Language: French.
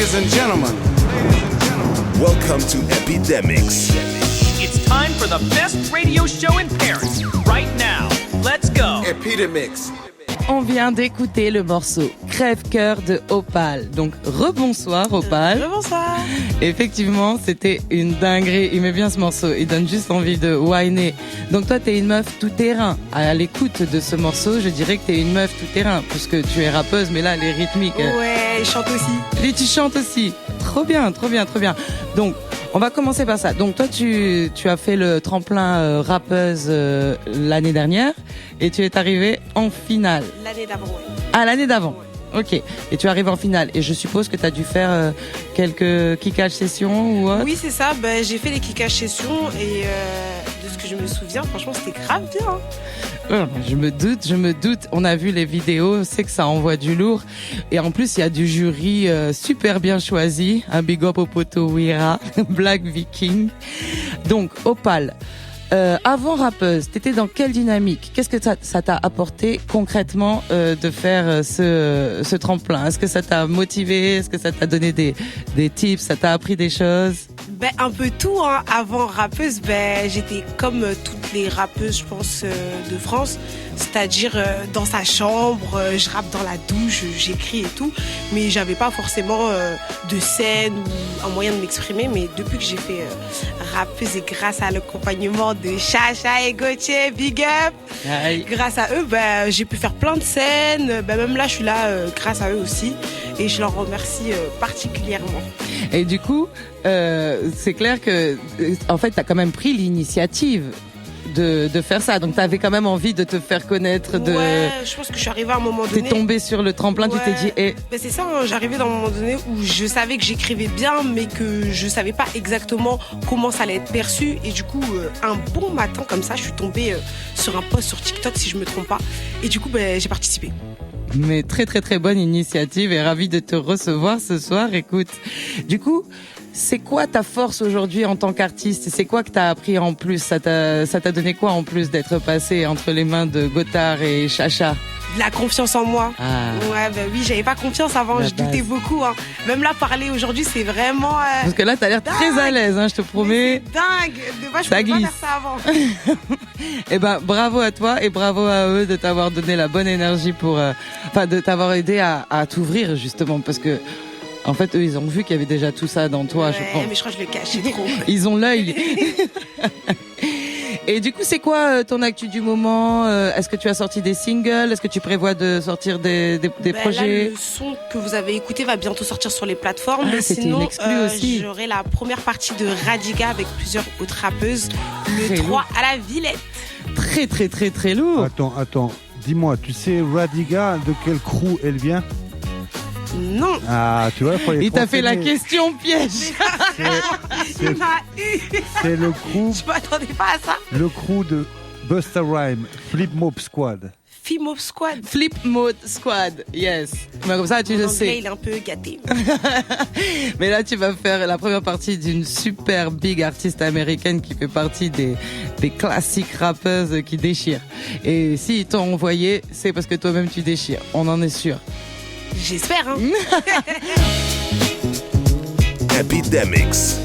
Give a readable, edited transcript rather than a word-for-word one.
Ladies and gentlemen, welcome to Epidemics. It's time for the best radio show in Paris. Right now, let's go. Epidemics. On vient d'écouter le morceau Crève-cœur de Opal. Donc, rebonsoir Opal. Rebonsoir. Effectivement, c'était une dinguerie. Il met bien ce morceau. Il donne juste envie de whiner. Donc toi, t'es une meuf tout-terrain. À l'écoute de ce morceau, je dirais que t'es une meuf tout-terrain. Puisque tu es rappeuse, mais là, les rythmiques... Ouais, je chante aussi. Et tu chantes aussi. Trop bien, trop bien, trop bien. Donc, on va commencer par ça. Donc toi, tu as fait le tremplin rappeuse l'année dernière et tu es arrivée en finale. L'année d'avant, ouais. Ah, l'année d'avant. Ok. Et tu arrives en finale. Et je suppose que tu as dû faire quelques kickage sessions ou autre. Oui, c'est ça. Ben, j'ai fait les kickage sessions et de ce que je me souviens, franchement, c'était grave bien. Je me doute. On a vu les vidéos, c'est que ça envoie du lourd. Et en plus, il y a du jury super bien choisi. Un big up au poteau Wira, Black Viking. Donc, Opal, avant rappeuse, t'étais dans quelle dynamique? Qu'est-ce que ça t'a apporté concrètement de faire ce tremplin? Est-ce que ça t'a motivé? Est-ce que ça t'a donné des tips? Ça t'a appris des choses? Ben, un peu tout, hein. Avant rappeuse, ben, j'étais comme toutes les rappeuses, je pense, de France. C'est-à-dire, dans sa chambre, je rappe dans la douche, j'écris et tout. Mais j'avais pas forcément de scène ou un moyen de m'exprimer. Mais depuis que j'ai fait rappeuse et grâce à l'accompagnement de Chacha et Gauthier, big up! Aïe. Grâce à eux, ben, j'ai pu faire plein de scènes. Ben, même là, je suis là grâce à eux aussi. Et je leur remercie particulièrement. Et du coup, c'est clair que, en fait, t'as quand même pris l'initiative de faire ça. Donc, t'avais quand même envie de te faire connaître. Ouais, je pense que je suis arrivée à un moment donné. T'es tombée sur le tremplin, Ouais. tu t'es dit, Ben c'est ça, hein, j'arrivais dans un moment donné où je savais que j'écrivais bien, mais que je savais pas exactement comment ça allait être perçu. Et du coup, un bon matin comme ça, je suis tombée sur un post sur TikTok, si je me trompe pas. Et du coup, ben, j'ai participé. mais très très très bonne initiative et ravie de te recevoir ce soir. Écoute, du coup, c'est quoi ta force aujourd'hui en tant qu'artiste? C'est quoi que t'as appris en plus? Ça t'a donné quoi en plus d'être passé entre les mains de Gothard et Chacha? De la confiance en moi. Ah. Ouais, ben oui, j'avais pas confiance avant, La je doutais base. beaucoup. Hein. Même là, parler aujourd'hui, c'est vraiment... Parce que là, t'as l'air très à l'aise, hein, je te promets. C'est dingue. De base, je Ça pouvais pas glisse. faire ça avant. Eh ben, bravo à toi et bravo à eux de t'avoir donné la bonne énergie pour, de t'avoir aidé à t'ouvrir justement, parce que, en fait, eux, ils ont vu qu'il y avait déjà tout ça dans toi, je Ouais, pense. mais je crois que je le cachais trop. Ils ont l'œil. Et du coup, c'est quoi ton actu du moment? Est-ce que tu as sorti des singles? Est-ce que tu prévois de sortir des Ben projets? là, le son que vous avez écouté va bientôt sortir sur les plateformes. Ah, Mais c'était sinon, une exclue aussi. j'aurai la première partie de Radiga avec plusieurs autres rappeuses le Très 3 lourd. à la Villette. Très, très, très, très lourd. Attends. Dis-moi, tu sais Radiga, de quel crew elle vient? Non, Ah, tu vois, faut les Il t'a fait la renseigner. question piège. il m'a eu. C'est le crew, Je m'attendais pas à ça. le crew de Busta Rhymes, Flip Mop Squad. Fimo Squad. Flip Mode Squad, yes. Mais comme ça, tu Mon le anglais, sais. il est un peu gâté. Mais là, tu vas faire la première partie d'une super big artiste américaine qui fait partie des classiques rappeuses qui déchirent. Et s'ils t'ont envoyé, c'est parce que toi-même tu déchires. On en est sûr. J'espère, hein. Epidemics.